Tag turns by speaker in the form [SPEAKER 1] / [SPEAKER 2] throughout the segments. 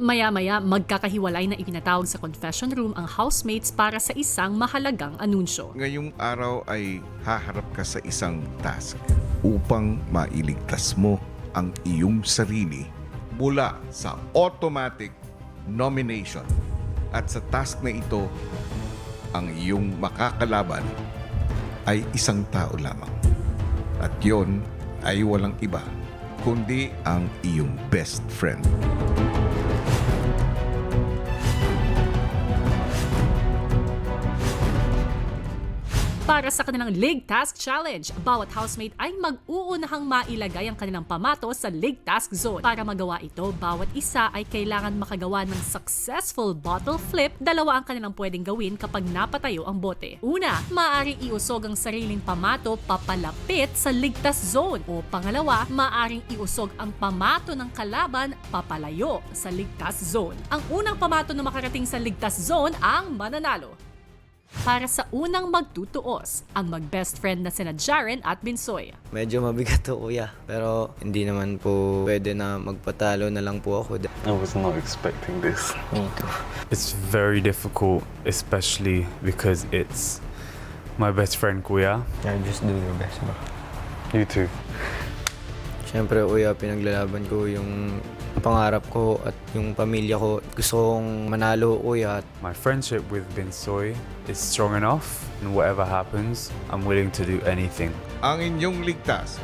[SPEAKER 1] Maya-maya, magkakahiwalay na ipinatawag sa confession room ang housemates para sa isang mahalagang anunsyo.
[SPEAKER 2] Ngayong araw ay haharap ka sa isang task upang mailigtas mo ang iyong sarili mula sa automatic nomination. At sa task na ito, ang iyong makakalaban ay isang tao lamang. At yon ay walang iba kundi ang iyong best friend.
[SPEAKER 1] Para sa kanilang League Task Challenge, bawat housemate ay mag-uunahang mailagay ang kanilang pamato sa League Task Zone. Para magawa ito, bawat isa ay kailangan makagawa ng successful bottle flip. Dalawa ang kanilang pwedeng gawin kapag napatayo ang bote. Una, maaaring iusog ang sariling pamato papalapit sa ligtas zone. O pangalawa, maaaring iusog ang pamato ng kalaban papalayo sa ligtas zone. Ang unang pamato na makarating sa ligtas zone ang mananalo. Para sa unang magtutuos, ang mag-best friend na sina Jaren at Binsoy.
[SPEAKER 3] Medyo mabigat to, kuya. Pero hindi naman po pwede na magpatalo na lang po ako.
[SPEAKER 4] I was not expecting this.
[SPEAKER 3] Me too.
[SPEAKER 4] It's very difficult, especially because it's my best friend, Kuya.
[SPEAKER 3] Yeah, just do your best, bro.
[SPEAKER 4] You too.
[SPEAKER 3] Siyempre, kuya, pinaglalaban ko yung pangarap ko at yung pamilya ko. Gusto kong manalo, kuya.
[SPEAKER 4] My friendship with Binsoy is strong enough, and whatever happens, I'm willing to do anything.
[SPEAKER 2] Ang inyong ligtas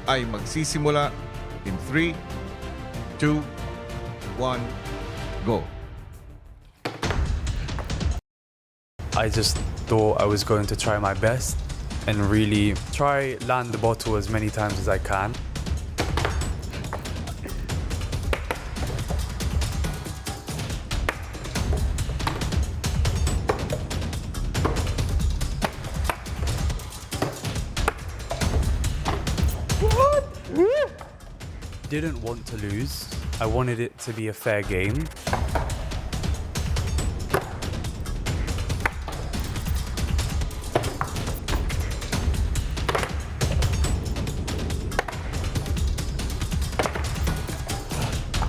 [SPEAKER 2] ay magsisimula in 3, 2, 1, go.
[SPEAKER 4] I just thought I was going to try my best and really try land the bottle as many times as I can. Didn't want to lose. I wanted it to be a fair game.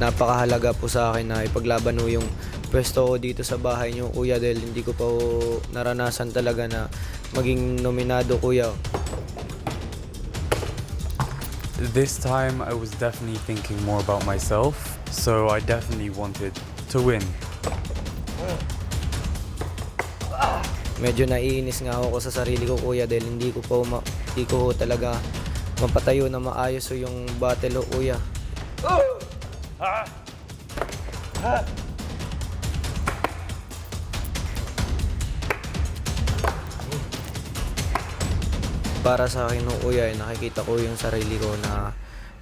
[SPEAKER 3] Napakahalaga po sa akin na ipaglaban ho yung pwesto ko dito sa bahay niyo, kuya, dahil hindi ko pa ho naranasan talaga na maging nominado, kuya.
[SPEAKER 4] This time I was definitely thinking more about myself, so I definitely wanted to win.
[SPEAKER 3] Medyo naiinis nga ako sa sarili ko, kuya, dahil hindi ko ho talaga mapatayo na maayos ho yung battle ho, kuya. Para sa akin ho, kuya, nakikita ko yung sarili ko na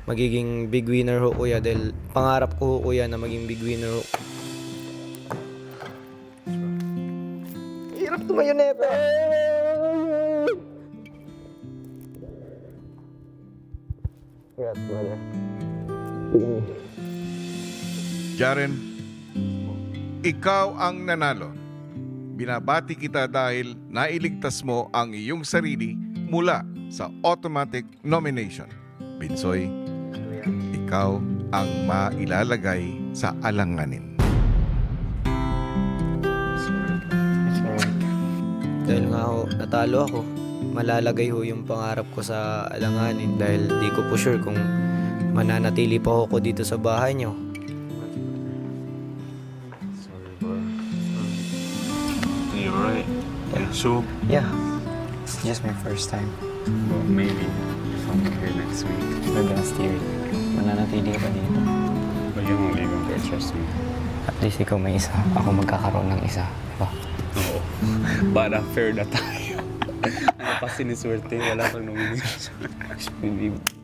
[SPEAKER 3] magiging big winner ho, kuya, dahil pangarap ko ho, kuya, na maging big winner ho. Hirap tumayo na ito. Congrats, brother.
[SPEAKER 2] Jaren, ikaw ang nanalo. Binabati kita dahil nailigtas mo ang iyong sarili mula sa automatic nomination. Binsoy, ikaw ang mailalagay sa alanganin.
[SPEAKER 3] Dahil nga ho, natalo ako, malalagay ho yung pangarap ko sa alanganin dahil di ko po sure kung mananatili pa ako dito sa bahay nyo.
[SPEAKER 4] Sorry, bro. You alright? Yeah. Sure.
[SPEAKER 5] Yeah, it's just my first time.
[SPEAKER 4] Well, maybe if I'm here next week.
[SPEAKER 5] Maybe last year, mananatili ka pa dito.
[SPEAKER 4] But you're not leaving, bro. Trust me.
[SPEAKER 5] At least ikaw may isa, ako magkakaroon ng isa. Diba?
[SPEAKER 4] Oo. Para fair na tayo. Ano pa siniswerte? Wala kang nomination. Hindi.